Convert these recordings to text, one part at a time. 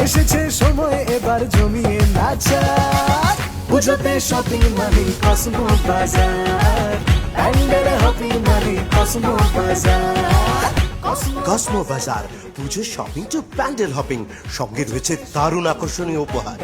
এসেছে সময় এবার জমিয়ে নাচা পুজোতে শপিং মানে কসমো বাজার প্যান্ডেল হপিং মানে কসমো বাজার কসমো বাজার পুজো শপিং টু প্যান্ডেল হপিং সঙ্গে রয়েছে দারুণ আকর্ষণীয় উপহার।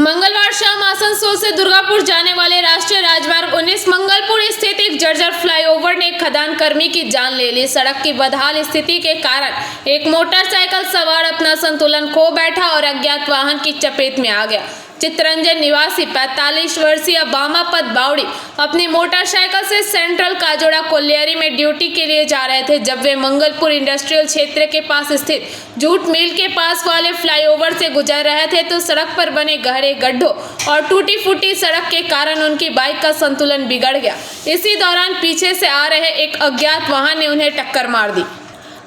मंगलवार शाम आसनसोल से दुर्गापुर जाने वाले राष्ट्रीय राजमार्ग 19 मंगलपुर स्थित एक जर्जर फ्लाईओवर ने खदान कर्मी की जान ले ली। सड़क की बदहाल स्थिति के कारण एक मोटरसाइकिल सवार अपना संतुलन खो बैठा और अज्ञात वाहन की चपेट में आ गया। चित्तरंजन निवासी 45 वर्षीय बामापत बावड़ी अपनी मोटरसाइकिल से सेंट्रल काजोड़ा कोलियरी में ड्यूटी के लिए जा रहे थे। जब वे मंगलपुर इंडस्ट्रियल क्षेत्र के पास स्थित जूट मिल के पास वाले फ्लाईओवर से गुजर रहे थे तो सड़क पर बने गहरे गड्ढों और टूटी फूटी सड़क के कारण उनकी बाइक का संतुलन बिगड़ गया। इसी दौरान पीछे से आ रहे एक अज्ञात वाहन ने उन्हें टक्कर मार दी।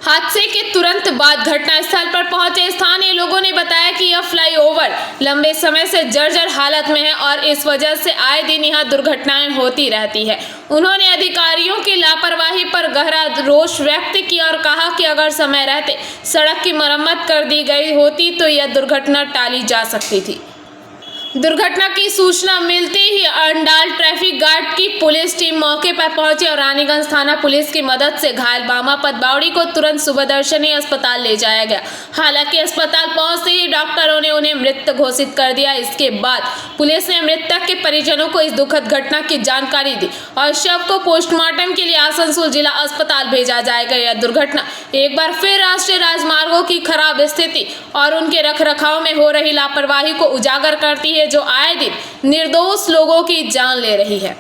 हादसे के तुरंत बाद घटनास्थल पर पहुंचे स्थानीय लोगों ने बताया कि यह फ्लाईओवर लंबे समय से जर्जर हालत में है और इस वजह से आए दिन यहां दुर्घटनाएं होती रहती है। उन्होंने अधिकारियों की लापरवाही पर गहरा रोष व्यक्त किया और कहा कि अगर समय रहते सड़क की मरम्मत कर दी गई होती तो यह दुर्घटना टाली जा सकती थी। दुर्घटना की सूचना मिलते ही अंडाल ट्रैफिक गार्ड की पुलिस टीम मौके पर पहुंची और रानीगंज थाना पुलिस की मदद से घायल बामापत बावड़ी को तुरंत सुबदर्शनी अस्पताल ले जाया गया। हालांकि अस्पताल पहुंचते ही डॉक्टरों ने उन्हें मृत घोषित कर दिया। इसके बाद पुलिस ने मृतक के परिजनों को इस दुखद घटना की जानकारी दी और शव को पोस्टमार्टम के लिए आसनसोल जिला अस्पताल भेजा जाएगा। यह दुर्घटना एक बार फिर राष्ट्रीय राजमार्गों की खराब स्थिति और उनके रखरखाव में हो रही लापरवाही को उजागर करती है जो आए दिन निर्दोष लोगों की जान ले रही है।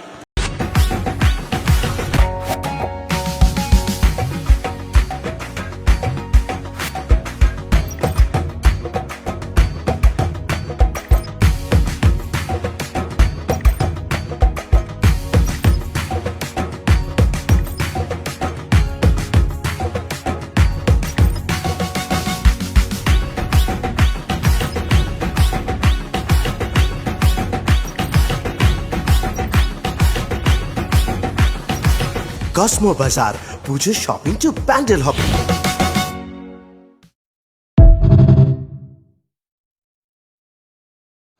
কসমো বাজার পুজো শপিং টু প্যান্ডেল হপিং।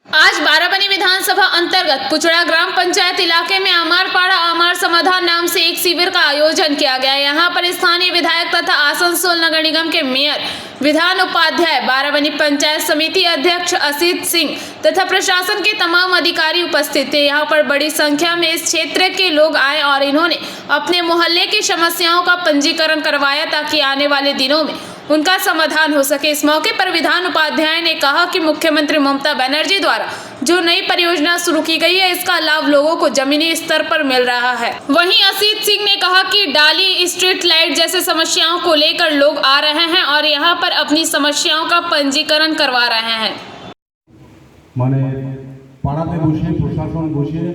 आज बाराबनी विधानसभा अंतर्गत पुचड़ा ग्राम पंचायत इलाके में अमारपाड़ा अमार समाधान नाम से एक शिविर का आयोजन किया गया। यहाँ पर स्थानीय विधायक तथा आसनसोल नगर निगम के मेयर, विधान उपाध्याय, बाराबनी पंचायत समिति अध्यक्ष असित सिंह तथा प्रशासन के तमाम अधिकारी उपस्थित थे। यहाँ पर बड़ी संख्या में इस क्षेत्र के लोग आए और इन्होंने अपने मोहल्ले की समस्याओं का पंजीकरण करवाया ताकि आने वाले दिनों में उनका समाधान हो सके। इस मौके पर विधान उपाध्याय ने कहा कि मुख्यमंत्री ममता बनर्जी द्वारा जो नई परियोजना शुरू की गई है इसका लाभ लोगों को जमीनी स्तर पर मिल रहा है। वहीं असित सिंह ने कहा कि डाली स्ट्रीट लाइट जैसे समस्याओं को लेकर लोग आ रहे हैं और यहाँ पर अपनी समस्याओं का पंजीकरण करवा रहे हैं। माने पाड़ाते बसे प्रशासन बसे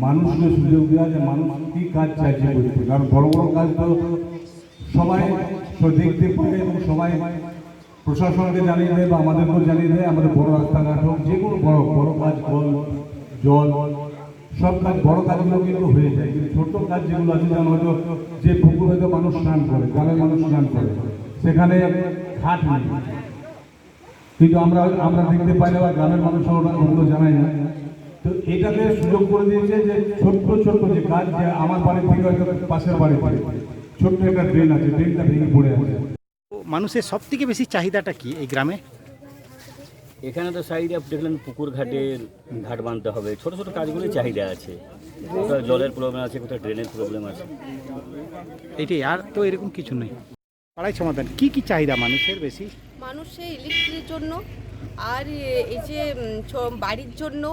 মানুষকে সুযোগ দেওয়া যে মানুষ কি কাজ চাইছে করতে, কারণ বড় বড় কাজ তো সবাই দেখতে পারে এবং সবাই প্রশাসনকে জানিয়ে দেয় বা আমাদেরকেও জানিয়ে দেয়। আমাদের বড় রাস্তাঘাট হোক, যে কোনো বড় বড় কাজ, কল জল সব কাজ বড় কাজগুলো কিন্তু হয়ে যায়, কিন্তু ছোট কাজ যেগুলো আছে যেমন হয়তো যে পুকুর হয়তো মানুষ স্নান করে, গ্রামের মানুষ স্নান করে, সেখানে ঘাট নেই, কিন্তু আমরা দেখতে পাই না বা গ্রামের মানুষরা ওগুলো জানায় না। তো এটাতে সুযোগ করে দিয়েছে যে ছোট্ট ছোট্ট যে কাজ, যে আমার বাড়ি থেকে হয়তো পাশের বাড়ি ছোট্ট একটা ড্রেন আছে, ড্রেনটা ভেঙে পড়ে আছে। মানুষের সব থেকে বেশি চাহিদাটা কি এই গ্রামে? এখানে তো সাইডে দেখলেন পুকুর ঘাটের ঘাট বাঁধতে হবে, ছোট ছোট কাজগুলোই চাহিদা আছে। কোথাও জলের প্রবলেম আছে, কোথাও ড্রেনের প্রবলেম আছে, এটাই, আর তো এরকম কিছু নেই। পাড়ায় সমাধান কি কি চাহিদা মানুষের বেশি? মানুষের ইলেকট্রিকের জন্য, আর এই যে বাড়ির জন্য,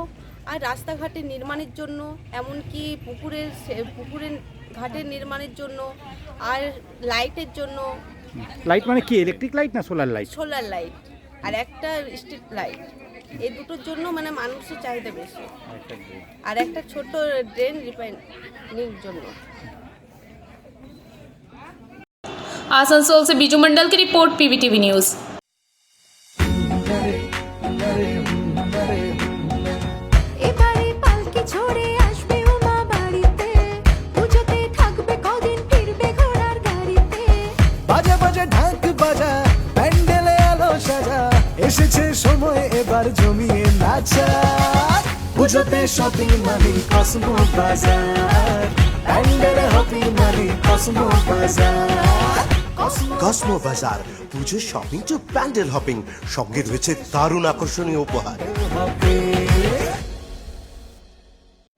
আর রাস্তাঘাটের নির্মাণের জন্য, এমনকি পুকুরের ঘাটের নির্মাণের জন্য, আর লাইটের জন্য। লাইট মানে কি, ইলেকট্রিক লাইট না সোলার লাইট? সোলার লাইট আর একটা স্ট্রিট লাইট, এই দুটোর জন্য মানে মানুষের চাহিদা বেশি, আর একটা ছোট ড্রেন রিপেয়ারিংয়ের জন্য। आसनसोल से बीजू मंडल की रिपोर्ट, पीवीटीवी न्यूज। বাজে বাজে ঢাক বাজা প্যান্ডেলে আলো সাজা এসেছে সময় এবার জমিয়ে নাচা পুজোতে শপিং মানে কসমো বাজার প্যান্ডেলে হপি মানে কসমো বাজার কসমো বাজার পুজোর শপিং টু প্যান্ডেল হপিং, সঙ্গে রয়েছে দারুণ আকর্ষণীয় উপহার।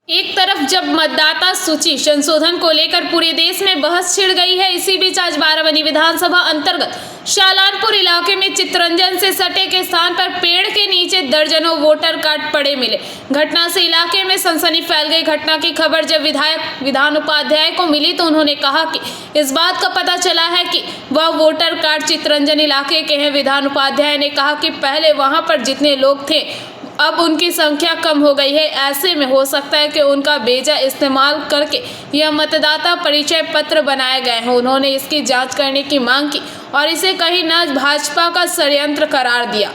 एक तरफ जब मतदाता सूची संशोधन को लेकर पूरे देश में बहस छिड़ गई है, इसी बीच आज बाराबंकी विधानसभा अंतर्गत शालानपुर इलाके में चित्तरंजन से सटे के स्थान पर पेड़ के नीचे दर्जनों वोटर कार्ड पड़े मिले। घटना से इलाके में सनसनी फैल गई। घटना की खबर जब विधायक विधान उपाध्याय को मिली तो उन्होंने कहा कि इस बात का पता चला है कि वह वोटर कार्ड चित्तरंजन इलाके के हैं। विधान उपाध्याय ने कहा कि पहले वहां पर जितने लोग थे अब उनकी संख्या कम हो गई है, ऐसे में हो सकता है कि उनका बेजा इस्तेमाल करके यह मतदाता परिचय पत्र बनाए गए हैं। उन्होंने इसकी जांच करने की मांग की और इसे कहीं न भाजपा का षड्यंत्र करार दिया।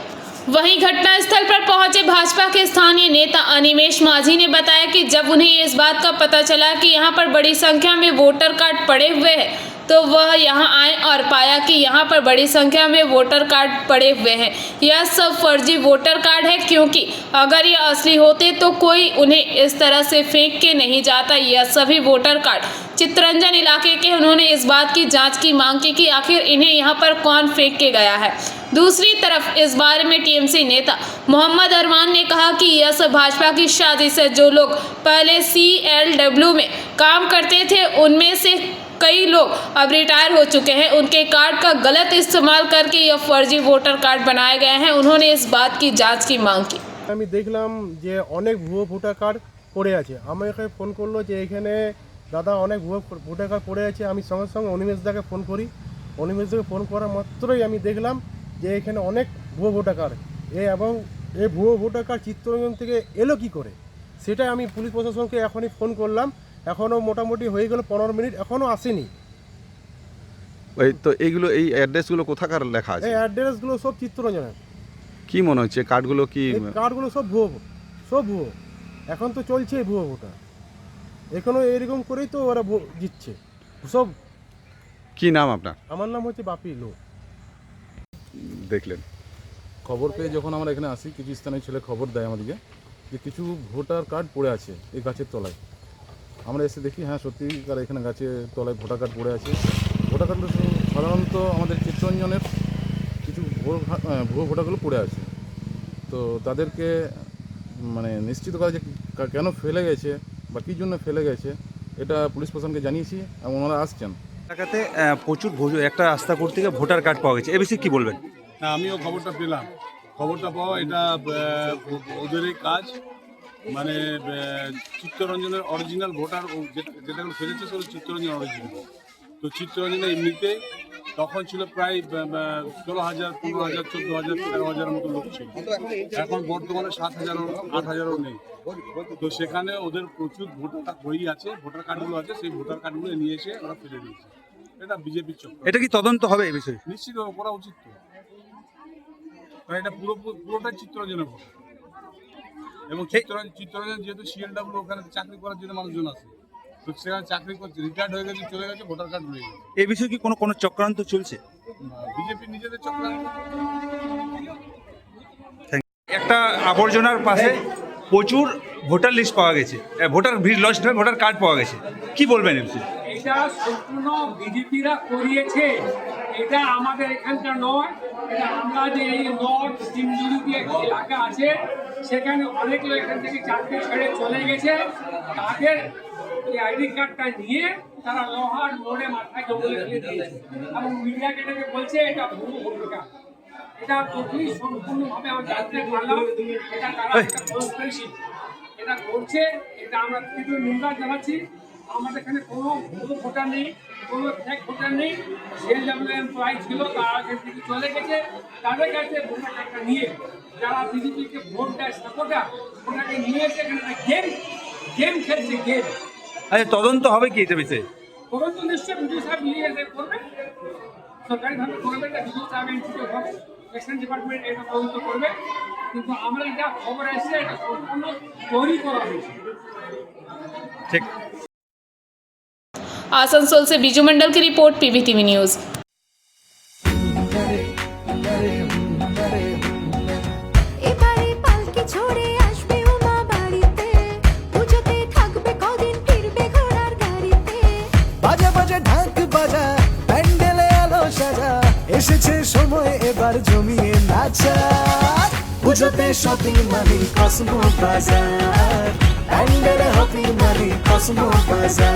वहीं घटनास्थल पर पहुंचे भाजपा के स्थानीय नेता अनिमेश माझी ने बताया कि जब उन्हें इस बात का पता चला कि यहां पर बड़ी संख्या में वोटर कार्ड पड़े हुए हैं तो वह यहां आए और पाया कि यहां पर बड़ी संख्या में वोटर कार्ड पड़े हुए हैं। यह सब फर्जी वोटर कार्ड है, क्योंकि अगर ये असली होते तो कोई उन्हें इस तरह से फेंक के नहीं जाता। यह सभी वोटर कार्ड चित्तरंजन इलाके के। उन्होंने इस बात की जांच की मांग की कि आखिर इन्हें यहां पर कौन फेंक के गया है। दूसरी तरफ इस बारे में टीएमसी नेता मोहम्मद अरमान ने कहा कि यह सब भाजपा की साजिश है। जो लोग पहले CLW में काम करते थे उनमें से कई लोग अब रिटायर हो चुके हैं, उनके कार्ड का गलत इस्तेमाल करके यह फर्जी वोटर कार्ड बनाए गए हैं। उन्होंने इस बात की जांच की मांग की। আমি দেখলাম যে অনেক ভুয়ো ভোটার কার্ড পড়ে আছে। আমাকে ফোন করলো যে এখানে দাদা অনেক ভুয়ো ভোটার কার্ড পড়ে আছে। আমি সঙ্গে সঙ্গে অনিমেষদাকে ফোন করি। অনিমেষদাকে ফোন করা মাত্রই আমি দেখলাম যে এখানে অনেক ভুয়ো ভোটার কার্ড এবং এই ভুয়ো ভোটার কার্ড চিত্তরঞ্জন থেকে এলো কী করে, সেটাই আমি পুলিশ প্রশাসনকে এখনই ফোন করলাম। এখনও মোটামুটি হয়ে গেল 15 মিনিট, এখনও আসেনি। এই তো এইগুলো এই অ্যাড্রেসগুলো কোথাকার লেখা আছে? এই অ্যাড্রেসগুলো সব চিত্তরঞ্জনের। কি মনে হচ্ছে কার্ডগুলো কি? এই কার্ডগুলো সব ভুয়ো, সব ভুয়ো। এখন তো চলছে ভুয়ো ভোটার, এখনও এরকম করেই তো ওরা জিতছে সব। কি নাম আপনার? আমার নাম হচ্ছে বাপি লো। দেখলেন খবর পেয়ে যখন আমরা এখানে আসি, কিছু স্থানীয় ছেলে খবর দেয় আমাদেরকে যে কিছু ভোটার কার্ড পড়ে আছে এই গাছের তলায়। আমরা এসে দেখি হ্যাঁ সত্যিকার এখানে গাছের তলায় ভোটার কার্ড পড়ে আছে। ভোটার কার্ডগুলো সাধারণত আমাদের চিত্তরঞ্জনের কিছু ভুয়ো ভোটারগুলো পড়ে আছে। তো তাদেরকে মানে নিশ্চিত করা যে কেন ফেলে গেছে বা কী জন্য ফেলে গেছে এটা পুলিশ প্রশাসনকে জানিয়েছি এবং ওনারা আসছেন। এলাকাতে প্রচুর একটা রাস্তা করতে গিয়ে ভোটার কার্ড পাওয়া গেছে, এ বিষয়ে কী বলবেন? হ্যাঁ, আমিও খবরটা পেলাম। খবরটা পাওয়া এটা ওদেরই কাজ। মানে চিত্তরঞ্জনের অরিজিনাল ভোটার যেটা ফেলেছে সেটা চিত্তরঞ্জন অরিজিনাল। তো চিত্তরঞ্জনে এমনিতে তখন ছিল প্রায় 16,000, 15,000, 14,000, 13,000 মতো লোক ছিল। এখন বর্তমানে 7,000, 8,000ও নেই। তো সেখানে ওদের প্রচুর ভোটার বই আছে, ভোটার কার্ডগুলো আছে, সেই ভোটার কার্ডগুলো নিয়ে এসে ওরা ফেলে দিয়েছে। এটা বিজেপির চক্র। এটা কি তদন্ত হবে এই বিষয়ে? নিশ্চিত করা উচিত তো। এটা পুরোটাই চিত্তরঞ্জনের ভোট। এবং চিত্তরঞ্জন যেহেতু CLW ওখানে চাকরি করার জন্য মানুষজন আছে, তো সেখানে চাকরি করছে, রিটায়ার্ড হয়ে গেছে, চলে গেছে, ভোটার কার্ড রয়ে গেছে। এই বিষয়ে কি কোনো চক্রান্ত চলছে? বিজেপি নিজেদের চক্রান্ত। একটা আবর্জনার পাশে প্রচুর ভোটার লিস্ট পাওয়া গেছে, ভোটার লিস্ট নয়, ভোটার কার্ড পাওয়া গেছে, কি বলবেন এই বিষয়ে? এটা সম্পূর্ণ বিজেপিরা করিয়েছে, এটা আমাদের এখানকার নয়। এটা আমরা যে এই নর্থ সিমজুরি এলাকা আছে সেখানে অনেক লোক এখান থেকে চাকরি ছেড়ে চলে গেছে। তাদের এই আইডি কার্ডটা নিয়ে তারা লোহার মোড়ে মাথায় জঙ্গলে ফেলে দিয়েছে এবং মিডিয়াকে এটাকে বলছে এটা ভুয়ো ভোটার কার্ড। এটা টোটালি সম্পূর্ণভাবে আমরা জানতে পারলাম এটা তারা কনস্পিরেসি এটা করছে। এটা আমরা তীব্র নিন্দা জানাচ্ছি। আমাদের এখানে কোনো ভুয়ো ভোটার নেই, কোনো ফেক ভোটার নেই। CLW এমপ্লয়ি ছিল, তারা এখান থেকে চলে গেছে। তাদের কাছে ভোটার কার্ডটা নিয়ে যারা বিজেপিকে ভোট দেয় সাপোর্টার, ওটাকে নিয়ে এসে এখানে গেম খেলছে, গেম। আচ্ছা, তদন্ত হবে কি এটা বিষয়ে? তদন্ত নিশ্চয়ই বিজু সাহেব নিয়ে এসে করবে, সরকারিভাবে করবে। এটা বিজু সাহেব ইনস্টিটিউট হবে, ইলেকশন ডিপার্টমেন্ট এটা তদন্ত করবে। কিন্তু আমরা যা খবর আসছে এটা সম্পূর্ণ তৈরি করা হয়েছে। ঠিক। आसनसोल से बीजू मंडल की रिपोर्ट, PVTV न्यूज। এসেছে সময় এবার জমিয়ে নাচা পুজোতে শপিং মানে কসমো বাজার প্যান্ডেল হপিং মানে কসমো বাজার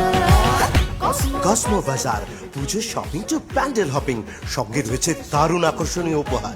কসমো বাজার পুজোর শপিং টু প্যান্ডেল হপিং সঙ্গে রয়েছে দারুণ আকর্ষণীয় উপহার।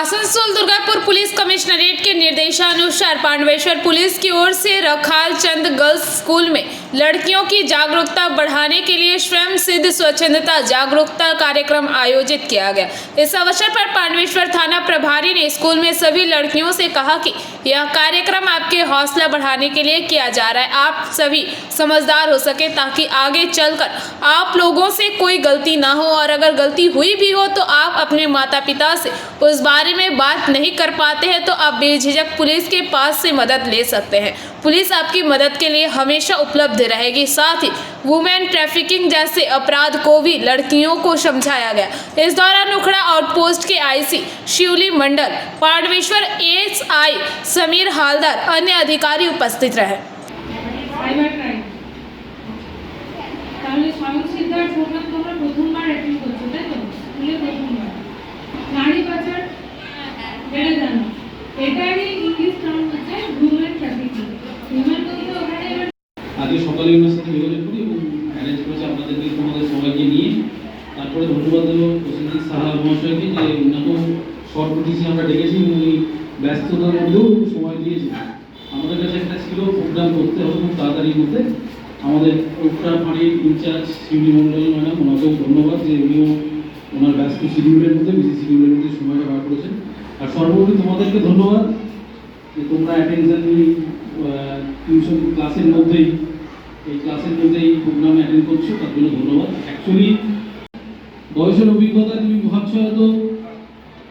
आसनसोल दुर्गापुर पुलिस कमिश्नरेट के निर्देशानुसार पांडवेश्वर पुलिस की ओर से रखाल चंद गर्ल्स स्कूल में लड़कियों की जागरूकता बढ़ाने के लिए स्वयं सिद्ध स्वच्छंदता जागरूकता कार्यक्रम आयोजित किया गया। इस अवसर पर पांडवेश्वर थाना प्रभारी ने स्कूल में सभी लड़कियों से कहा कि यह कार्यक्रम आपके हौसला बढ़ाने के लिए किया जा रहा है। आप सभी समझदार हो सके ताकि आगे चलकर आप लोगों से कोई गलती ना हो, और अगर गलती हुई भी हो तो आप अपने माता पिता से उस बारे में बात नहीं कर पाते हैं तो आप बेझिझक पुलिस के पास से मदद ले सकते हैं। पुलिस आपकी मदद के लिए हमेशा उपलब्ध रहेगी। साथ ही वुमेन ट्रैफिकिंग जैसे अपराध को भी लड़कियों को समझाया गया। इस दौरान उखड़ा आउटपोस्ट के आईसी शिवली मंडल, पांडवेश्वर एएसआई समीर हालदार, अन्य अधिकारी उपस्थित रहे। নারী পাচার বেড়ে জানো এটারই ইংলিশ টার্ম হচ্ছে হিউম্যান ট্রাফিকিং। হিউম্যান বলতে ওখানে আগে সকালে ওনার সাথে যোগাযোগ করি এবং অ্যারেঞ্জ করেছি আপনাদেরকে তোমাদের সবাইকে নিয়ে। তারপরে ধন্যবাদ দেবো প্রসেনজিৎ সাহা মহাশয়কে যে উনাকেও শর্ট নোটিসে আমরা ডেকেছি, উনি ব্যস্ততার মধ্যেও সময় দিয়েছেন। আমাদের কাছে একটা ছিল প্রোগ্রাম করতে হবে খুব তাড়াতাড়ির মধ্যে। আমাদের উত্তরা ফাঁড়ির ইনচার্জ শিবলি মন্ডল ম্যাডাম, ওনাকেও ধন্যবাদ যে উনিও ওনার ব্যস্ত শিডিউলের মধ্যে বিজি শিডিউলের মধ্যে সময়টা বার করেছেন। আর সর্বোপরি তোমাদেরকে ধন্যবাদ যে তোমরা অ্যাটেনশন টিউশন ক্লাসের মধ্যেই প্রোগ্রামে অ্যাটেন্ড করছো, তার জন্য ধন্যবাদ। অ্যাকচুয়ালি বয়সের অভিজ্ঞতা তুমি ভাবছো হয়তো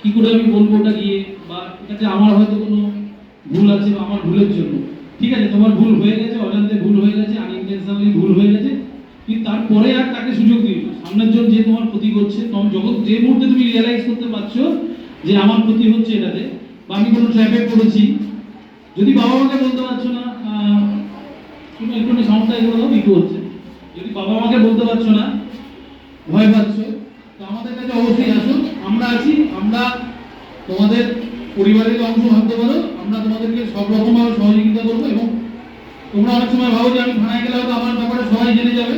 কী করে আমি বলবো ওটা গিয়ে, বা এটাতে আমার হয়তো কোনো ভুল আছে বা আমার ভুলের জন্য। ঠিক আছে, তোমার ভুল হয়ে গেছে, অজান্তে ভুল হয়ে গেছে, আনইনটেনশনালি ভুল হয়ে গেছে, কিন্তু তারপরে আর তাকে সুযোগ দিও না। সামনের জন যে তোমার ক্ষতি করছে, তখন যখন যে মুহূর্তে তুমি রিয়েলাইজ করতে পারছো যে আমার ক্ষতি হচ্ছে এটাতে, বা আমি কোনো ট্র্যাপে পড়েছি, যদি বাবা মাকে বলতে পারছো না, তুমি একটু সাউন্ডটা এগুলো দাও, ইকো হচ্ছে, যদি বাবা মাকে বলতে পারছো না, ভয় পাচ্ছ, তো আমাদের কাছে অবশ্যই আসো, আমরা আছি। আমরা তোমাদের পরিবারের অংশ ভাবতে পারো, আমরা তোমাদেরকে সব রকমভাবে সহযোগিতা করবো। এবং তোমরা অনেক সময় ভাবো যে আমি থানায় গেলে হয়তো আমার ব্যাপারে সবাই জেনে যাবে।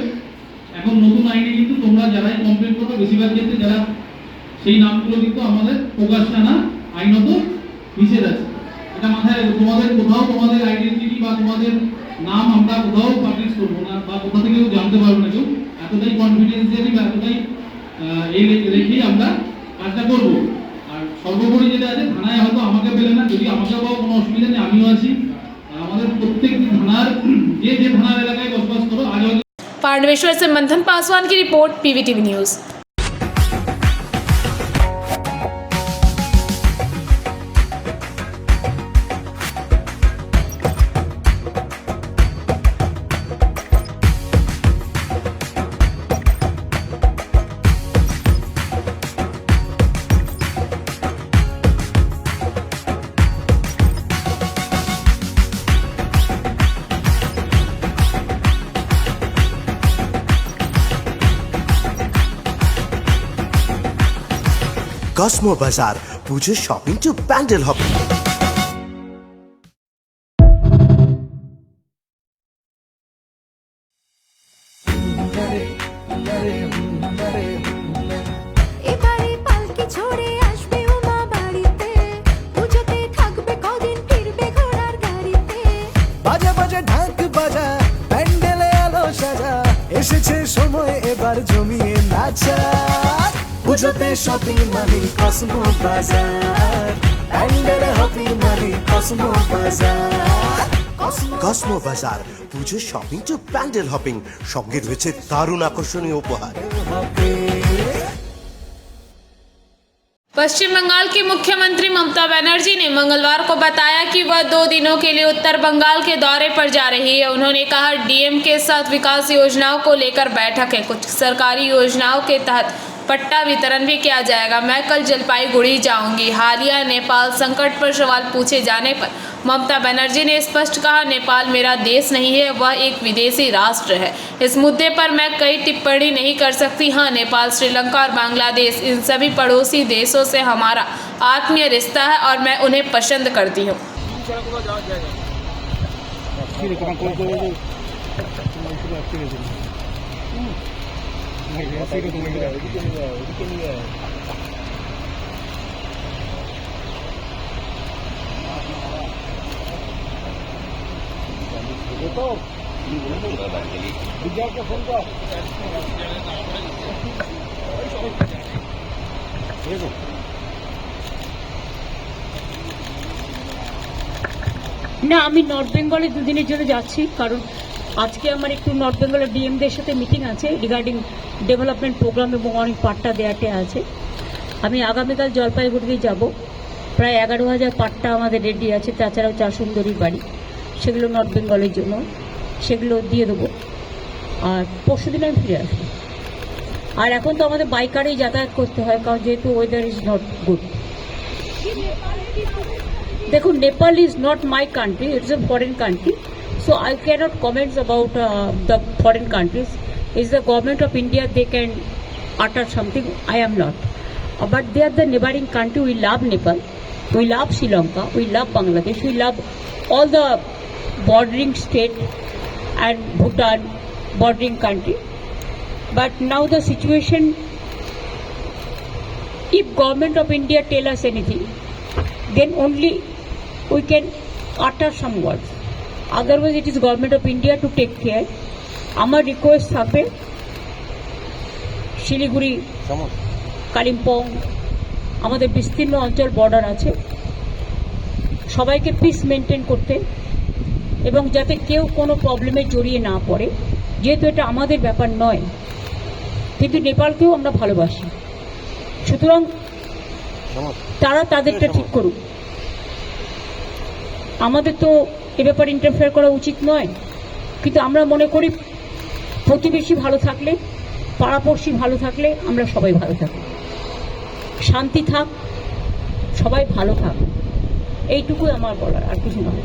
এখন নতুন আইনে কিন্তু তোমরা যারাই কমপ্লেন করবে, বেশিরভাগ ক্ষেত্রে যারা সেই নামগুলো কিন্তু আমাদের প্রকাশ জানা আইনত নিষেধ আছে। এটা মাথায় রাখো, তোমাদের কোথাও তোমাদের আইডেন্টিটি বা তোমাদের নাম আমরা কোথাও পাবলিশ করবো না, বা কোথা থেকেও জানতে পারবো না কেউ। এতটাই কনফিডেন্সিয়ালি বা এতটাই এই রেখেই আমরা কাজটা করবো। আর সর্বোপরি যেটা আছে, থানায় হয়তো আমাকে পেলে না, যদি আমাকে পাও কোনো অসুবিধা নেই, আমিও আছি। আমাদের প্রত্যেকটি থানার যে থানার এলাকায় বসবাস করো, আজ হয়তো। पांडवेश्वर से मंथन पासवान की रिपोर्ट, पीवीटीवी न्यूज। কসমো বাজার পুজোর শপিং টু প্যান্ডেল হপিং। এবারে পালকি ঝরে আসবে উমা বাড়িতে, পুজোতে থাকবে কদিন ফিরবে ঘোড়ার গাড়িতে। বাজা বাজা ঢাক বাজা প্যান্ডেলে আলো সাজা এসেছে সময় এবার জমিয়ে নাচা পুজোতে শপিং মানে কসমো বাজার প্যান্ডেল হপিং মানে কসমো বাজার কসমো বাজার পুজোর শপিং টু প্যান্ডেল হপিং সঙ্গে রয়েছে দারুণ আকর্ষণীয় উপহার। पश्चिम बंगाल की मुख्यमंत्री ममता बनर्जी ने मंगलवार को बताया कि वह 2 दिनों के लिए उत्तर बंगाल के दौरे पर जा रही है। उन्होंने कहा डीएम के साथ विकास योजनाओं को लेकर बैठक है, कुछ सरकारी योजनाओं के तहत पट्टा वितरण भी किया जाएगा। मैं कल जलपाईगुड़ी जाऊंगी। हालिया नेपाल संकट पर सवाल पूछे जाने पर ममता बनर्जी ने स्पष्ट कहा, नेपाल मेरा देश नहीं है, वह एक विदेशी राष्ट्र है। इस मुद्दे पर मैं कई टिप्पणी नहीं कर सकती। हाँ, नेपाल, श्रीलंका और बांग्लादेश, इन सभी पड़ोसी देशों से हमारा आत्मीय रिश्ता है और मैं उन्हें पसंद करती हूँ। না, আমি নর্থ বেঙ্গলে দুদিনের জন্য যাচ্ছি, কারণ আজকে আমার একটু নর্থ বেঙ্গলের ডিএমদের সাথে মিটিং আছে রিগার্ডিং ডেভেলপমেন্ট প্রোগ্রাম এবং অনেক পাট্টা দেওয়াতে আছে। আমি আগামীকাল জলপাইগুড়িতে যাব। প্রায় 11,000 পাট্টা আমাদের রেডি আছে, তাছাড়াও চার সুন্দরীর বাড়ি, সেগুলো নর্থ বেঙ্গলের জন্য, সেগুলো দিয়ে দেবো। আর পরশু দিন আমি ফিরে আসবো। আর এখন তো আমাদের বাইকারেই যাতায়াত করতে হয়, কারণ যেহেতু ওয়েদার ইজ নট গুড। দেখুন, Nepal is not my country, it's a foreign country, so I cannot comment about the foreign countries. It's the government of India, they can utter something, I am not. But they are the neighboring country. We love Nepal, we love Sri Lanka, we love Bangladesh, we love all the bordering state and Bhutan bordering country. But now the situation, if government of India tell us anything, then only we can utter some words. Otherwise it is government of India to take care. আমার request থাকবে, শিলিগুড়ি, কালিম্পং, আমাদের বিস্তীর্ণ অঞ্চল border আছে, সবাইকে piece maintain করতে এবং যাতে কেউ কোনো প্রবলেমে জড়িয়ে না পড়ে, যেহেতু এটা আমাদের ব্যাপার নয়, কিন্তু নেপালকেও আমরা ভালোবাসি। সুতরাং তারা তাদেরটা ঠিক করুক, আমাদের তো এ ব্যাপারে ইন্টারফেয়ার করা উচিত নয়। কিন্তু আমরা মনে করি প্রতিবেশী ভালো থাকলে, পাড়াপড়শি ভালো থাকলে আমরা সবাই ভালো থাকি, শান্তি থাক, সবাই ভালো থাক, এইটুকুই আমার বলার, আর কিছু নয়।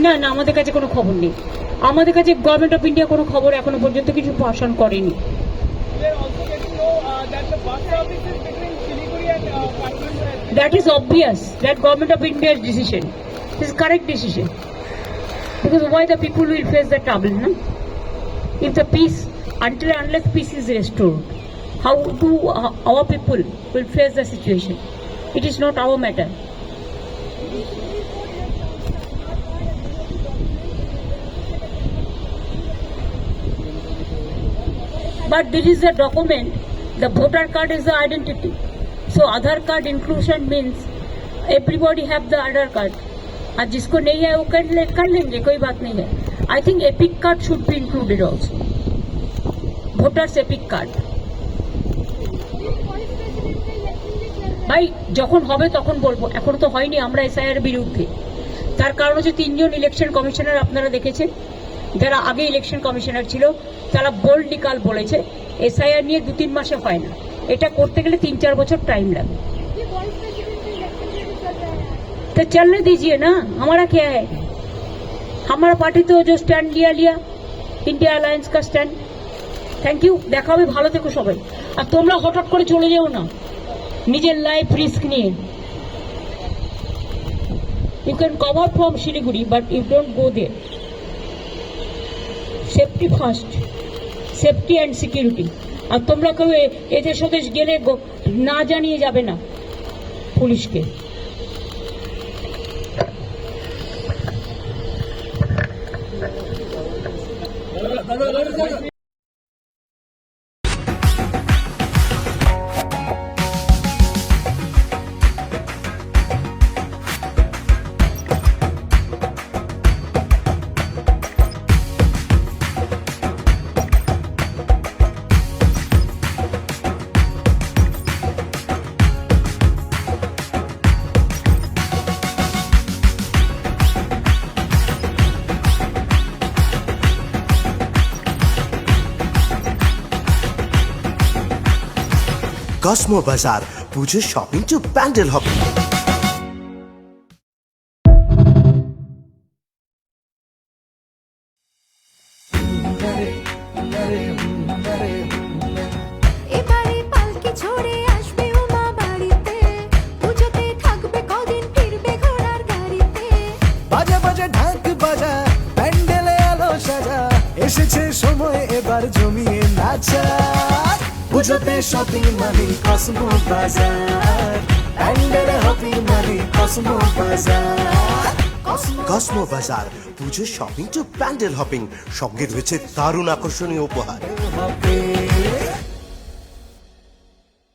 না না, আমাদের কাছে কোনো খবর নেই। আমাদের কাছে গভর্নমেন্ট অফ ইন্ডিয়া কোনো খবর এখনো পর্যন্ত কিছু পাশন করেনি। That is obvious. That government of India's decision is correct decision. Because why the people will face the trouble, no? If the peace, unless peace is restored, how do our people will face the situation? It is not our matter. But this is a document. The voter card is the identity. So Aadhaar card inclusion means everybody have the Aadhaar card. और जिसको नहीं है वो कर लेंगे, कोई बात नहीं है। I think epic card should be included also. Voters epic card. ভাই যখন হবে তখন বলবো, এখন তো হয়নি। আমরা এসআইআর বিরুদ্ধে, তার কারণ হচ্ছে 3 জন ইলেকশন কমিশনার আপনারা দেখেছেন, যারা আগে ইলেকশন কমিশনার ছিল, তারা বোল্ড নিকাল বলেছে এসআইআর নিয়ে 2-3 মাসে হয় না, এটা করতে গেলে 3-4 বছর টাइम लगे। तो चलने दीजिए ना, हमारा क्या है? हमारा पार्टी तो जो स्टैंड लिया इंडिया अलायंस का स्टैंड। थैंक यू, দেখা হবে, ভালো থেকো সবাই। আর তোমরা হঠাৎ করে চলে যেও না নিজের লাইফ রিস্ক নিয়ে। You can cover from Shiliguri, but you don't go there. Safety first, safety and security. আর তোমরা কেউ এদের সাথে গেলে না জানিয়ে যাবে না পুলিশকে। কসমো বাজার পুজোর শপিং টু প্যান্ডেল হপিং। এবারে পালকি ঝরে আসবে উমা বাড়িতে পুজোতে থাকবে কদিন ফিরবে ঘোড়ার গাড়িতে বাজা বাজা ঢাক বাজা প্যান্ডেলে আলো সাজা এসেছে সময় এবার জমিয়ে নাচা পুজোতে শপিং মানে কসমো বাজার প্যান্ডেল হপিং মানে কসমো বাজার কসমো বাজার পুজোর শপিং টু প্যান্ডেল হপিং, সঙ্গে রয়েছে দারুণ আকর্ষণীয় উপহার।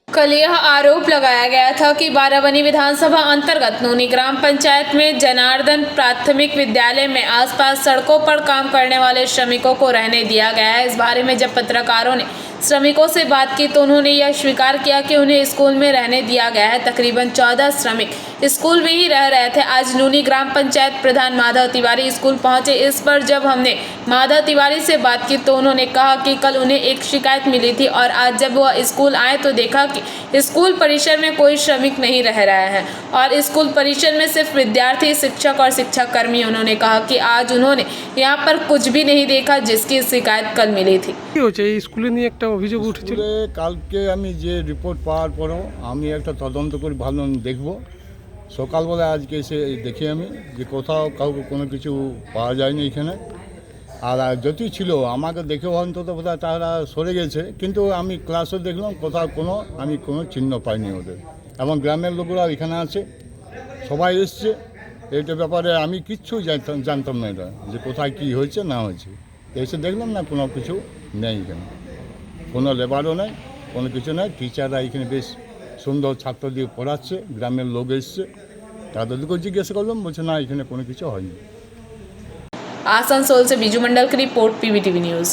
कल यह आरोप लगाया गया था कि बाराबनी विधानसभा अंतर्गत नूनी ग्राम पंचायत में जनार्दन प्राथमिक विद्यालय में आसपास सड़कों पर काम करने वाले श्रमिकों को रहने दिया गया है। इस बारे में जब पत्रकारों ने श्रमिकों से बात की तो उन्होंने यह स्वीकार किया कि उन्हें स्कूल में रहने दिया गया है। तकरीबन 14 श्रमिक स्कूल में ही रह रहे थे। आज नूनी ग्राम पंचायत प्रधान माधव तिवारी स्कूल पहुंचे। इस पर जब हमने माधव तिवारी से बात की तो उन्होंने कहा कि कल उन्हें एक शिकायत मिली थी और आज जब वह स्कूल आए तो देखा कि स्कूल परिसर में कोई श्रमिक नहीं रह रहे हैं और स्कूल परिसर में सिर्फ विद्यार्थी, शिक्षक और शिक्षक कर्मी। उन्होंने कहा कि आज उन्होंने यहाँ पर कुछ भी नहीं देखा जिसकी शिकायत कल मिली थी। কি হচ্ছে এই স্কুলে নিয়ে একটা অভিযোগ উঠেছিল? কালকে আমি যে রিপোর্ট পাওয়ার পরেও আমি একটা তদন্ত করে ভালো দেখব। সকালবেলা আজকে এসে দেখি আমি যে কোথাও কাউকে কোনো কিছু পাওয়া যায়নি এখানে। আর যদি ছিল আমাকে দেখে অন্তত বোধহয় তারা সরে গেছে, কিন্তু আমি ক্লাসে দেখলাম কোথাও আমি কোনো চিহ্ন পাইনি ওদের। এবং গ্রামের লোকেরা এখানে আছে, সবাই এসছে। এইটার ব্যাপারে আমি কিচ্ছু জানতাম না এটা যে কোথায় কী হয়েছে না হয়েছে। এসে দেখলাম না কোনো কিছু নেই এখানে, কোনো লেবারও নেই, কোনো কিছু নেই। টিচাররা এখানে বেশ সুন্দর ছাত্র দিয়ে পড়াচ্ছে, গ্রামের লোক এসছে, তাদেরকেও জিজ্ঞাসা করলাম, বলছে না এখানে কোনো কিছু হয়নি। आसनसोल से बीजू मंडल की रिपोर्ट, PVTV न्यूज़।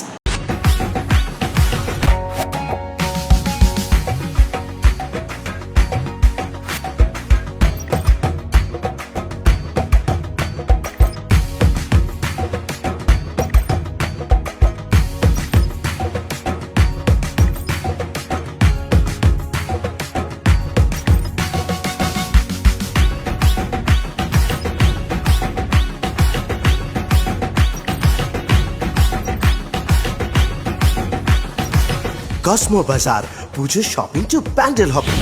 কসমো বাজার পুজোর শপিং টু প্যান্ডেল হপিং।